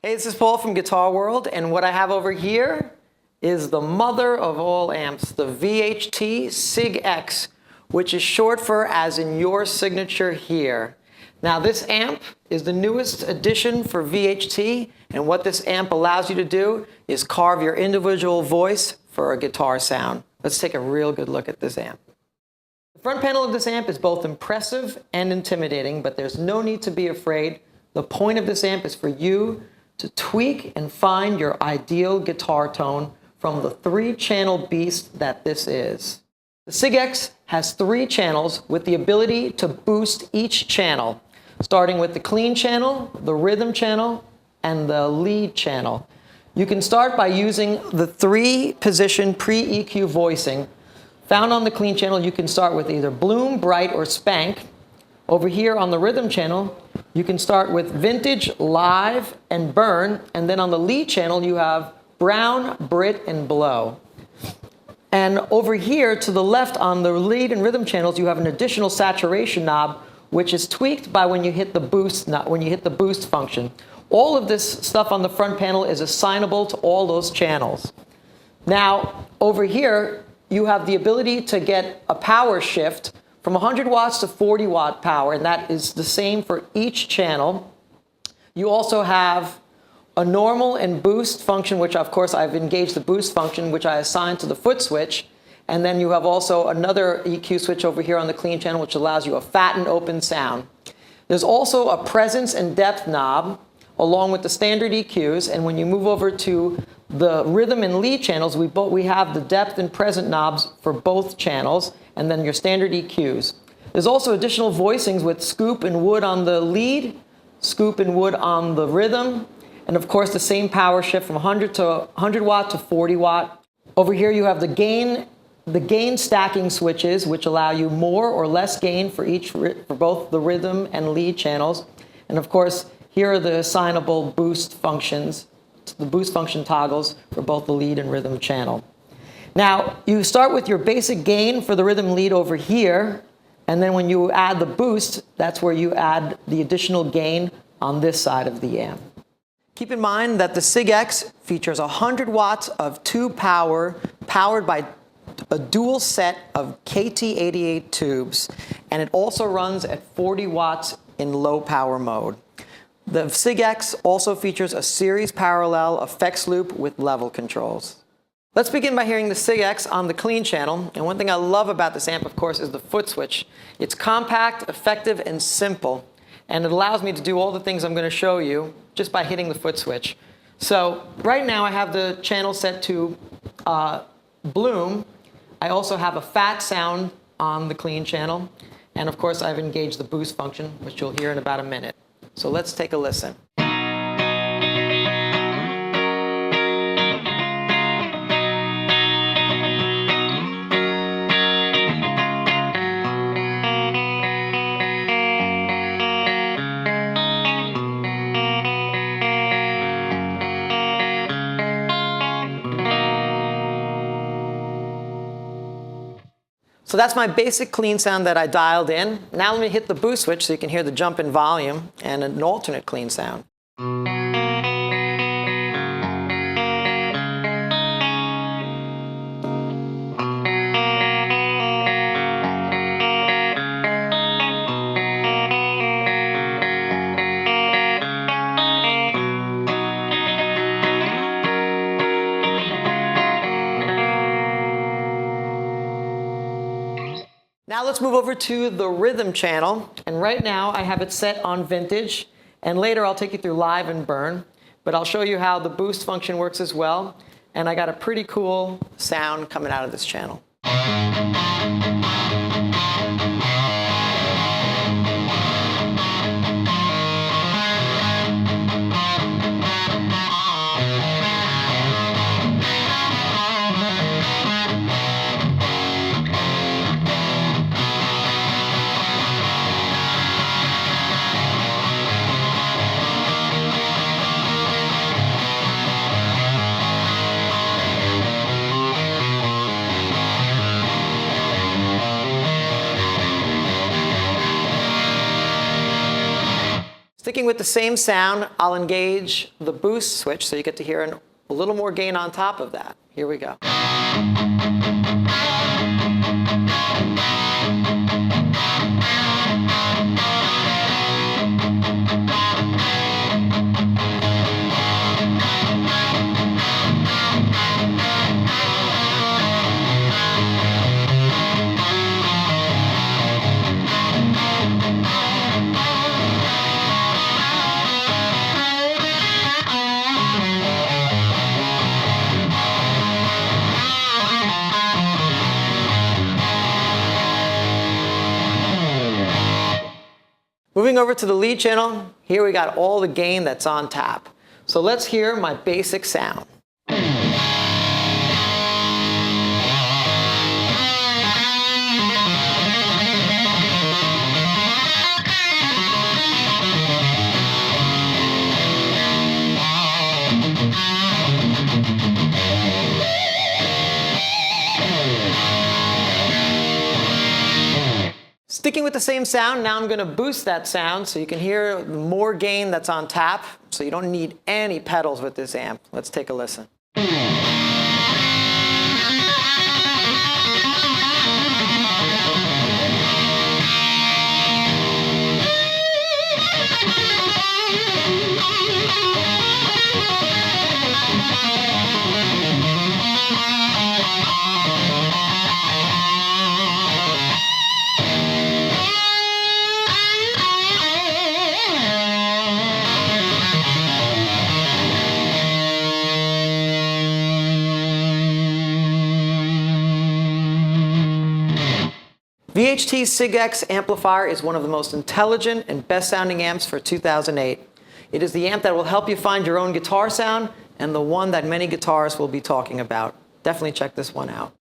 Hey, this is Paul from Guitar World, and what I have over here is the mother of all amps, the VHT Sig X, which is short for as in your signature here. Now this amp is the newest addition for VHT, and what this amp allows you to do is carve your individual voice for a guitar sound. Let's take a real good look at this amp. The front panel of this amp is both impressive and intimidating, but there's no need to be afraid. The point of this amp is for you to tweak and find your ideal guitar tone from the 3-channel beast that this is. The Sig X has 3 channels with the ability to boost each channel, starting with the clean channel, the rhythm channel, and the lead channel. You can start by using the 3-position pre-EQ voicing. Found on the clean channel, you can start with either Bloom, Bright, or Spank. Over here on the rhythm channel, you can start with Vintage, Live, and Burn, and then on the lead channel you have Brown, Brit, and Blow. And over here to the left on the lead and rhythm channels, you have an additional saturation knob, which is tweaked by when you hit the boost function. All of this stuff on the front panel is assignable to all those channels. Now, over here, you have the ability to get a power shift from 100 watts to 40 watt power, and that is the same for each channel. You also have a normal and boost function, which of course I've engaged the boost function, which I assigned to the foot switch. And then you have also another EQ switch over here on the clean channel, which allows you a fat and open sound. There's also a presence and depth knob, along with the standard EQs. And when you move over to the rhythm and lead channels, we have the depth and present knobs for both channels, and then your standard EQs. There's also additional voicings with scoop and wood on the lead, scoop and wood on the rhythm, and of course the same power shift from 100 watt to 40 watt. Over here you have the gain stacking switches, which allow you more or less gain for both the rhythm and lead channels. And of course, here are the assignable boost functions, the boost function toggles for both the lead and rhythm channel. Now, you start with your basic gain for the rhythm lead over here, and then when you add the boost, that's where you add the additional gain on this side of the amp. Keep in mind that the Sig X features 100 watts of tube power, powered by a dual set of KT88 tubes, and it also runs at 40 watts in low power mode. The Sig X also features a series parallel effects loop with level controls. Let's begin by hearing the Sig X on the clean channel, and one thing I love about this amp, of course, is the foot switch. It's compact, effective, and simple, and it allows me to do all the things I'm going to show you just by hitting the foot switch. So right now I have the channel set to Bloom. I also have a fat sound on the clean channel, and of course I've engaged the boost function, which you'll hear in about a minute. So let's take a listen. So that's my basic clean sound that I dialed in. Now let me hit the boost switch so you can hear the jump in volume and an alternate clean sound. Now let's move over to the rhythm channel, and right now I have it set on Vintage, and later I'll take you through Live and Burn, but I'll show you how the boost function works as well, and I got a pretty cool sound coming out of this channel. with the same sound, I'll engage the boost switch so you get to hear a little more gain on top of that. Here we go. Moving over to the lead channel, here we got all the gain that's on tap. So let's hear my basic sound. Sticking with the same sound, now I'm going to boost that sound so you can hear more gain that's on tap, so you don't need any pedals with this amp. Let's take a listen. VHT Sig X amplifier is one of the most intelligent and best sounding amps for 2008. It is the amp that will help you find your own guitar sound and the one that many guitarists will be talking about. Definitely check this one out.